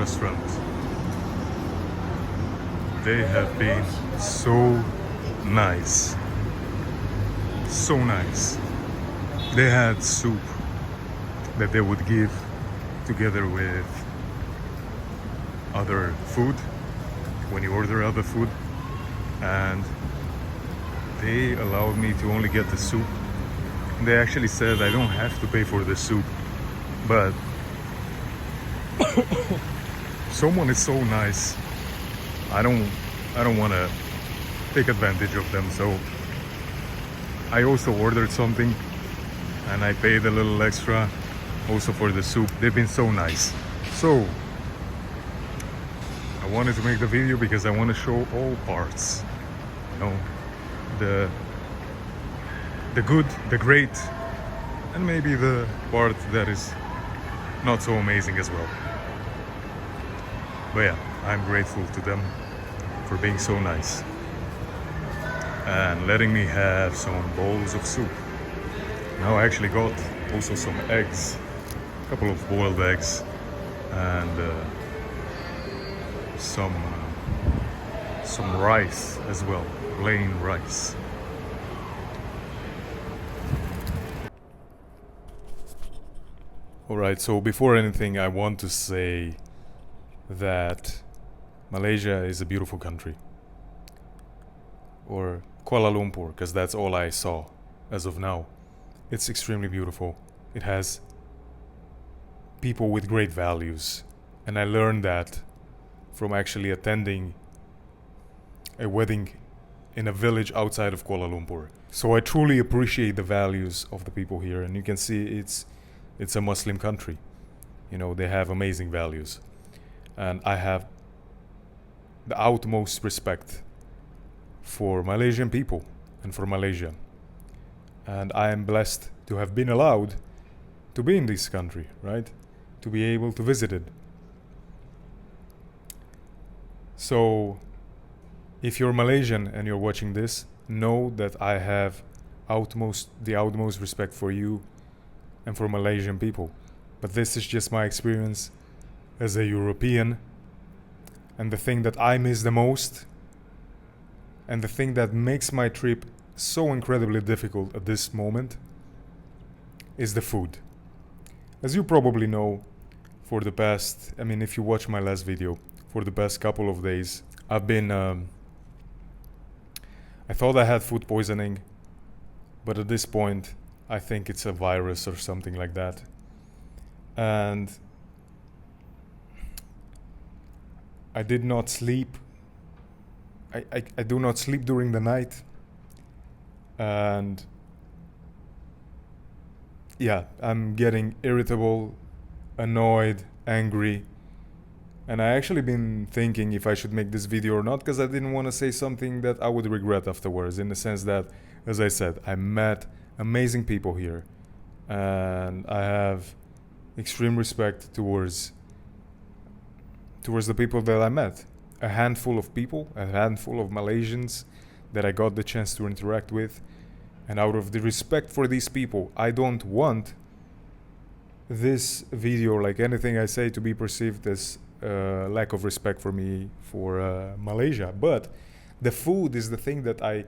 restaurant. They have been so nice. So nice. They had soup that they would give together with other food when you order other food, and they allowed me to only get the soup. They actually said I don't have to pay for the soup, but someone is so nice. I don't want to take advantage of them, so I also ordered something and I paid a little extra also for the soup. They've been so nice. So I wanted to make the video because I want to show all parts, you know, the good, the great, and maybe the part that is not so amazing as well. But yeah, I'm grateful to them for being so nice and letting me have some bowls of soup. Now I actually got also some eggs, a couple of boiled eggs, and some rice as well, plain rice. Alright, so before anything I want to say that Malaysia is a beautiful country. Or Kuala Lumpur, because that's all I saw as of now. It's extremely beautiful. It has people with great values. And I learned that from actually attending a wedding in a village outside of Kuala Lumpur. So I truly appreciate the values of the people here. And you can see it's a Muslim country. You know, they have amazing values. And I have the utmost respect for Malaysian people and for Malaysia. And I am blessed to have been allowed to be in this country, right? To be able to visit it. So, if you're Malaysian and you're watching this, know that I have the utmost respect for you and for Malaysian people. But this is just my experience as a European. And the thing that I miss the most, and the thing that makes my trip so incredibly difficult at this moment, is the food. As you probably know, for the past, if you watch my last video, for the past couple of days, I've been, I thought I had food poisoning, but at this point, I think it's a virus or something like that. And I did not sleep. I do not sleep during the night. And yeah, I'm getting irritable, annoyed, angry. And I actually been thinking if I should make this video or not, because I didn't want to say something that I would regret afterwards, in the sense that, as I said, I met amazing people here. And I have extreme respect towards the people that I met. A handful of people, a handful of Malaysians that I got the chance to interact with. And out of the respect for these people, I don't want this video, like anything I say, to be perceived as lack of respect for me for Malaysia. But the food is the thing that I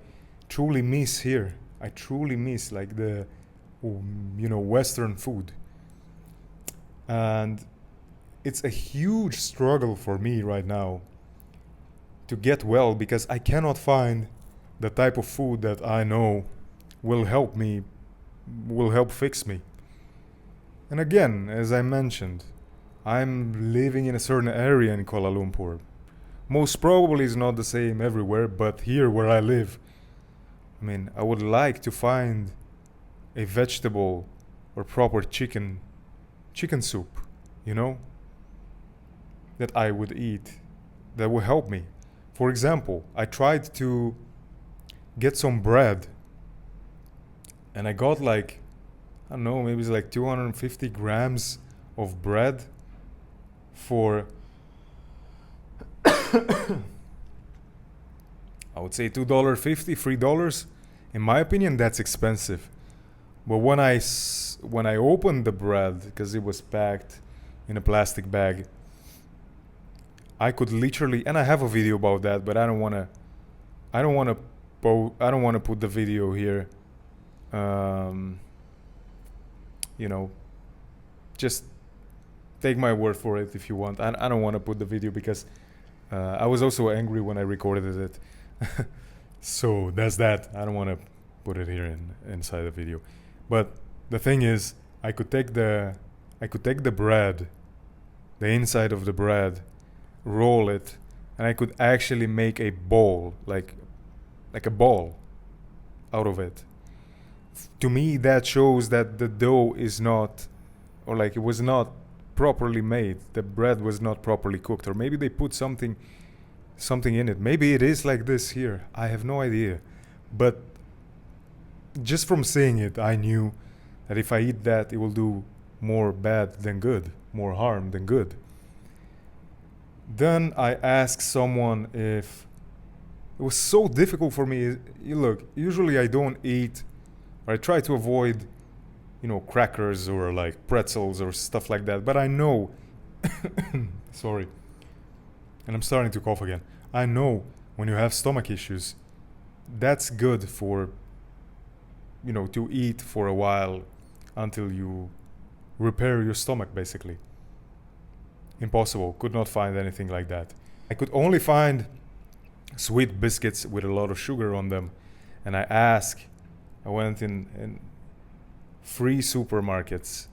truly miss here. I truly miss like the Western food. And it's a huge struggle for me right now to get well, because I cannot find the type of food that I know will help fix me. And again, as I mentioned, I'm living in a certain area in Kuala Lumpur. Most probably it's not the same everywhere, but here where I live, I would like to find a vegetable or proper chicken soup, that I would eat, that will help me. For example, I tried to get some bread, and I got maybe it's like 250 grams of bread for I would say $2.50, $3. In my opinion, that's expensive. But when I opened the bread, because it was packed in a plastic bag, I could literally, and I have a video about that, but I don't want to I don't want to put the video here. Um, you know, just take my word for it if you want. I don't want to put the video because I was also angry when I recorded it. So that's that. I don't want to put it here inside the video. But the thing is, I could take the bread, the inside of the bread, roll it, and I could actually make a ball, like a ball out of it. To me, that shows that the dough is not, or like it was not properly made. The bread was not properly cooked, or maybe they put something in it. Maybe it is like this here. I have no idea. But just from seeing it, I knew that if I eat that, it will do more bad than good, more harm than good. Then I asked someone if it was so difficult for me. Look, usually I don't eat, or I try to avoid, crackers or like pretzels or stuff like that. But I know, sorry, and I'm starting to cough again. I know when you have stomach issues, that's good for, to eat for a while until you repair your stomach, basically. Impossible. Could not find anything like that. I could only find sweet biscuits with a lot of sugar on them. And I went in free supermarkets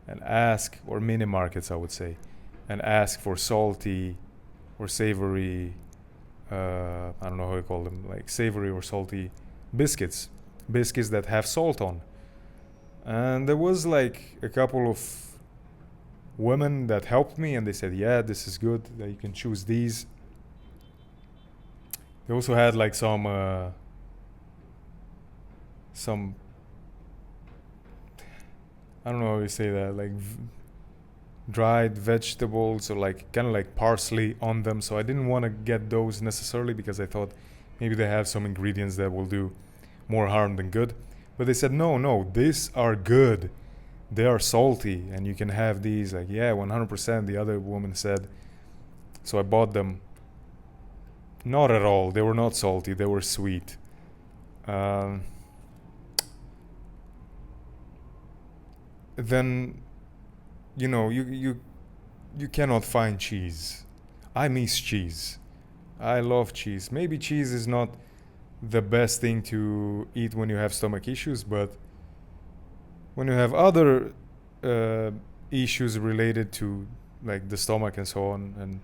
and asked, or mini markets, I would say, and asked for salty or savory, I don't know how you call them, like savory or salty biscuits that have salt on. And there was like a couple of women that helped me, and they said, yeah, this is good, that you can choose these. They also had like some I don't know how you say that, like dried vegetables, or like kind of like parsley on them. So I didn't want to get those necessarily because I thought maybe they have some ingredients that will do more harm than good. But they said, no, these are good. They are salty and you can have these. Like, yeah, 100%, the other woman said. So I bought them. Not at all. They were not salty. They were sweet. Then, you cannot find cheese. I miss cheese. I love cheese. Maybe cheese is not the best thing to eat when you have stomach issues, but when you have other uh, issues related to like the stomach and so on, and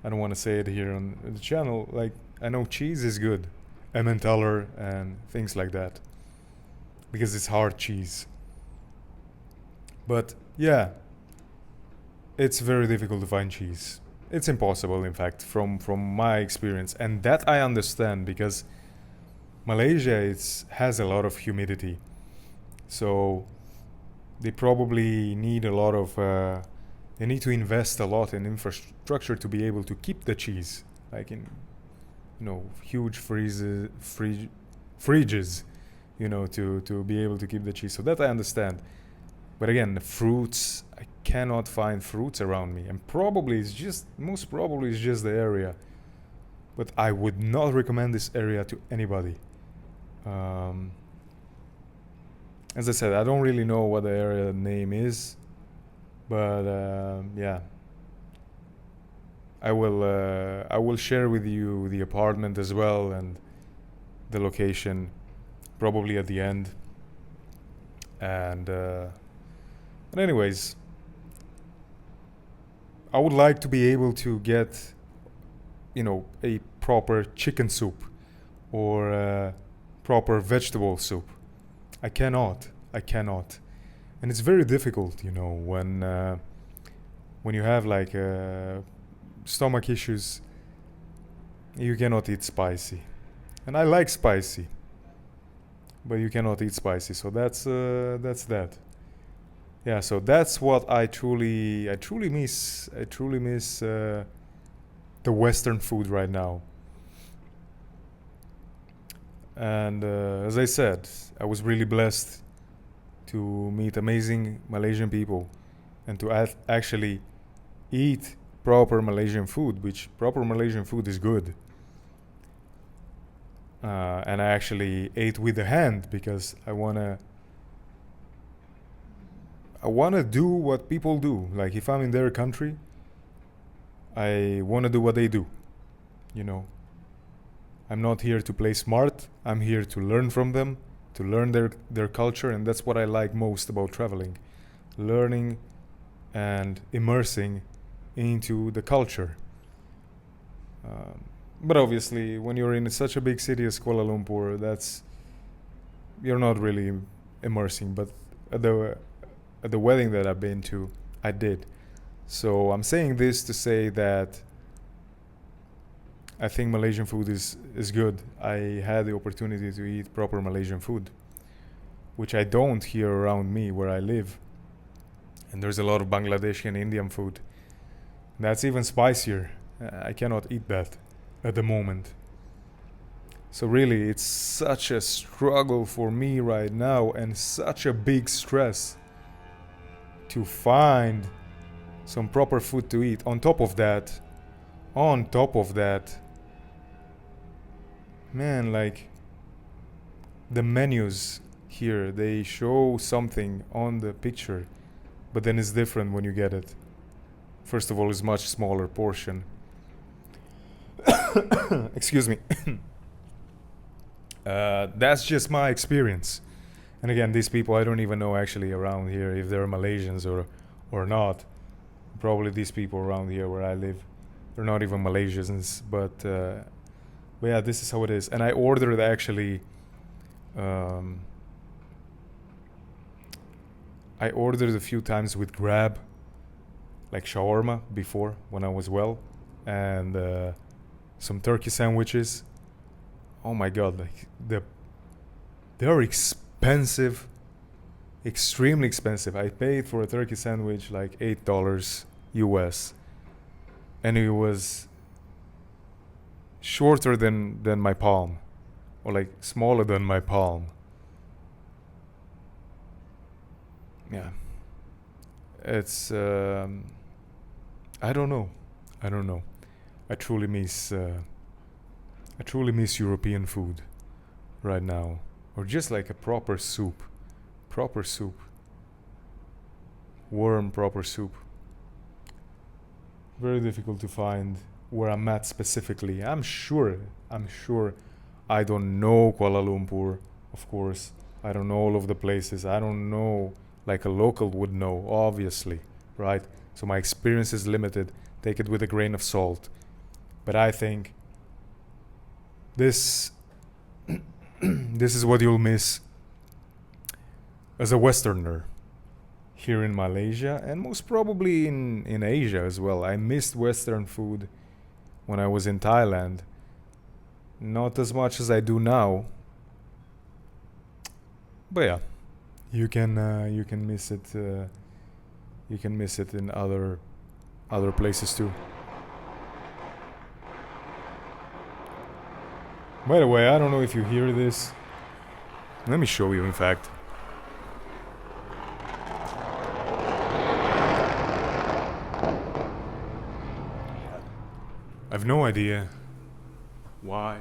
I don't want to say it here on the channel, like I know cheese is good, Emmentaler and things like that, because it's hard cheese. But yeah, it's very difficult to find cheese. It's impossible, in fact, from my experience, and that I understand because Malaysia has a lot of humidity, so they probably need a lot of. They need to invest a lot in infrastructure to be able to keep the cheese, like in, huge fridges, to be able to keep the cheese. So that I understand. But again, the fruits, I cannot find fruits around me, and most probably it's just the area. But I would not recommend this area to anybody. Um, as I said, I don't really know what the area name is, but yeah, I will share with you the apartment as well and the location, probably at the end. And but anyways, I would like to be able to get, a proper chicken soup or proper vegetable soup. I cannot. And it's very difficult, when you have like stomach issues, you cannot eat spicy. And I like spicy, but you cannot eat spicy. So that's that. Yeah, so that's what I truly miss. I truly miss the Western food right now. And as I said, I was really blessed to meet amazing Malaysian people and to actually eat proper Malaysian food, which proper Malaysian food is good. And I actually ate with the hand because I wanna do what people do. Like if I'm in their country, I wanna do what they do. You know, I'm not here to play smart. I'm here to learn from them, to learn their culture, and that's what I like most about traveling, learning and immersing into the culture. Um, but obviously, when you're in such a big city as Kuala Lumpur, that's you're not really immersing. But at the wedding that I've been to, I did. So I'm saying this to say that I think Malaysian food is good. I had the opportunity to eat proper Malaysian food, which I don't here around me where I live. And there's a lot of Bangladeshi and Indian food. That's even spicier. I cannot eat that at the moment. So really, it's such a struggle for me right now and such a big stress to find some proper food to eat. On top of that, man, like the menus here, they show something on the picture, but then it's different when you get it. First of all, it's much smaller portion. Excuse me. That's just my experience. And again, these people I don't even know actually around here if they're Malaysians or not. Probably these people around here where I live, they're not even Malaysians. But yeah, this is how it is. And I ordered actually. Um, I ordered a few times with Grab, like shawarma before when I was well, and some turkey sandwiches. Oh my god, like they're expensive, extremely expensive. I paid for a turkey sandwich like $8 US, and it was shorter than my palm, or like smaller than my palm. Yeah, it's I don't know, I don't know. I truly miss I truly miss European food right now, or just like a proper soup, warm proper soup. Very difficult to find where I'm at specifically. I'm sure I don't know Kuala Lumpur, of course. I don't know all of the places. I don't know like a local would know, obviously, right? So my experience is limited. Take it with a grain of salt. But I think this this is what you'll miss as a Westerner here in Malaysia and most probably in Asia as well. I missed Western food when I was in Thailand. Not as much as I do now. But yeah, you can miss it. You can miss it in other places too. By the way, I don't know if you hear this. Let me show you. In fact, I've no idea why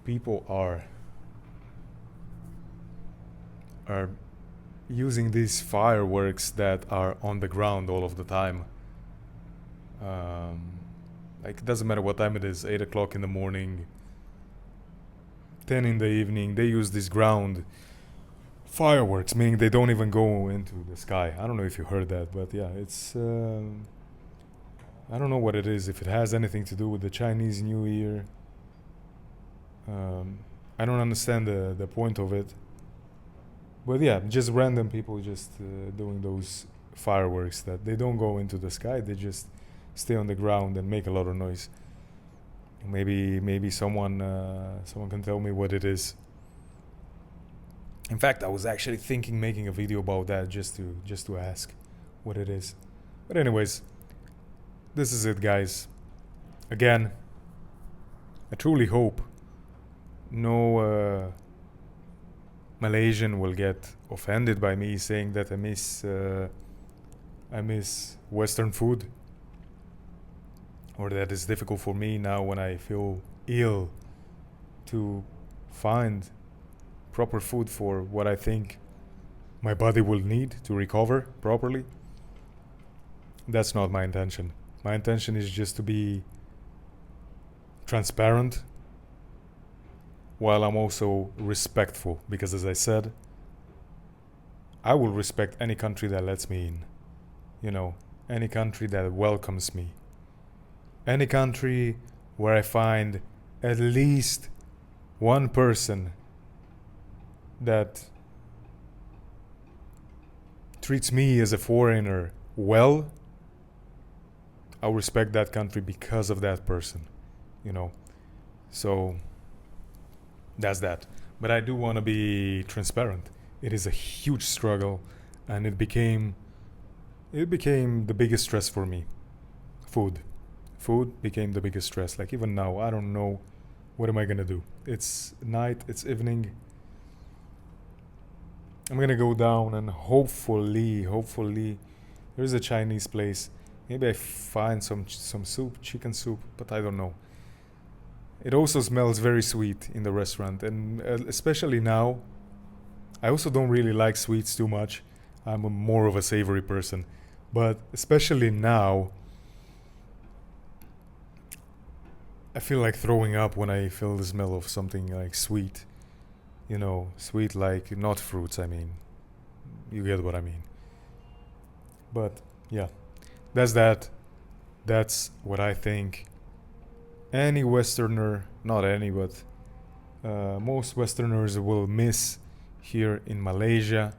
people are using these fireworks that are on the ground all of the time. Um, like it doesn't matter what time it is, 8 o'clock in the morning, 10 in the evening. They use these ground fireworks, meaning they don't even go into the sky. I don't know if you heard that, but yeah, it's. I don't know what it is. If it has anything to do with the Chinese New Year, I don't understand the point of it. But yeah, just random people just doing those fireworks that they don't go into the sky. They just stay on the ground and make a lot of noise. Maybe someone can tell me what it is. In fact, I was actually thinking making a video about that just to ask what it is. But anyways, this is it, guys. Again, I truly hope no Malaysian will get offended by me saying that I miss Western food. or that is difficult for me now when I feel ill to find proper food for what I think my body will need to recover properly. That's not my intention. My intention is just to be transparent while I'm also respectful, because as I said, I will respect any country that lets me in. You know, any country that welcomes me. Any country where I find at least one person that treats me as a foreigner well, I'll respect that country because of that person, you know. So that's that. But I do want to be transparent. It is a huge struggle, and it became the biggest stress for me. Food became the biggest stress. Like even now, I don't know what am I gonna do. It's night, it's evening. I'm gonna go down and hopefully, there's a Chinese place. Maybe I find some soup, chicken soup, but I don't know. It also smells very sweet in the restaurant, and especially now, I also don't really like sweets too much. More of a savory person, but especially now, I feel like throwing up when I feel the smell of something like sweet. You know, sweet like not fruits. I mean, you get what I mean. But yeah, that's that. That's what I think. Any Westerner, not any, but most Westerners will miss here in Malaysia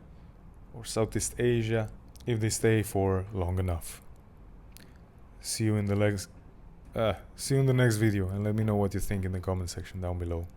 or Southeast Asia if they stay for long enough. See you in the next see you in the next video, and let me know what you think in the comment section down below.